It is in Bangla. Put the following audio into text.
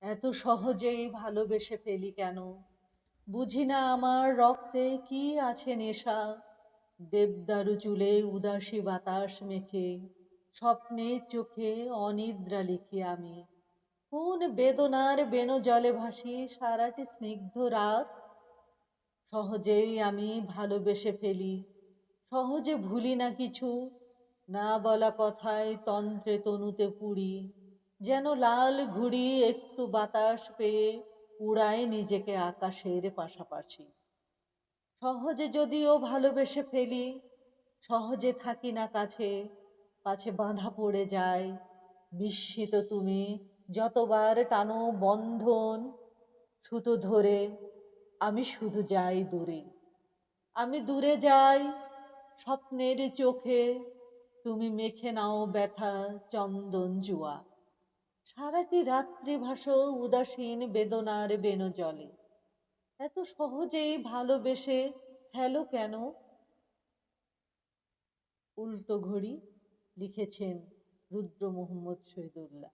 এত সহজেই ভালোবেসে ফেলি কেন? বুঝি না আমার রক্তে কি আছে নেশা। দেবদারু চুলে উদাসী বাতাস মেখে স্বপ্নে চোখে অনিদ্রা লিখি আমি। কোন বেদনার বেনো জলে ভাসি সারাটি স্নিগ্ধ রাত। সহজেই আমি ভালোবেসে ফেলি, সহজে ভুলি না কিছু। না বলা কথায় তন্ত্রে তনুতে পুরি, যেন লাল ঘুড়ি একটু বাতাস পেয়ে উড়ায় নিজেকে আকাশের পাশাপাশি। সহজে যদিও ভালোবেসে ফেলি, সহজে থাকি না কাছে, পাছে বাঁধা পড়ে যায়। বিস্মিত তুমি যতবার টানো বন্ধন সুতো ধরে, আমি শুধু যাই দূরে। আমি দূরে যাই স্বপ্নের চোখে, তুমি মেখে নাও ব্যথা চন্দন জুয়া। সারাটি রাত্রি ভাসো উদাসীন বেদনার বেনো জলে। এত সহজেই ভালোবেসে ফেলো কেন? উল্টো ঘড়ি লিখেছেন রুদ্র মোহাম্মদ শহীদুল্লাহ।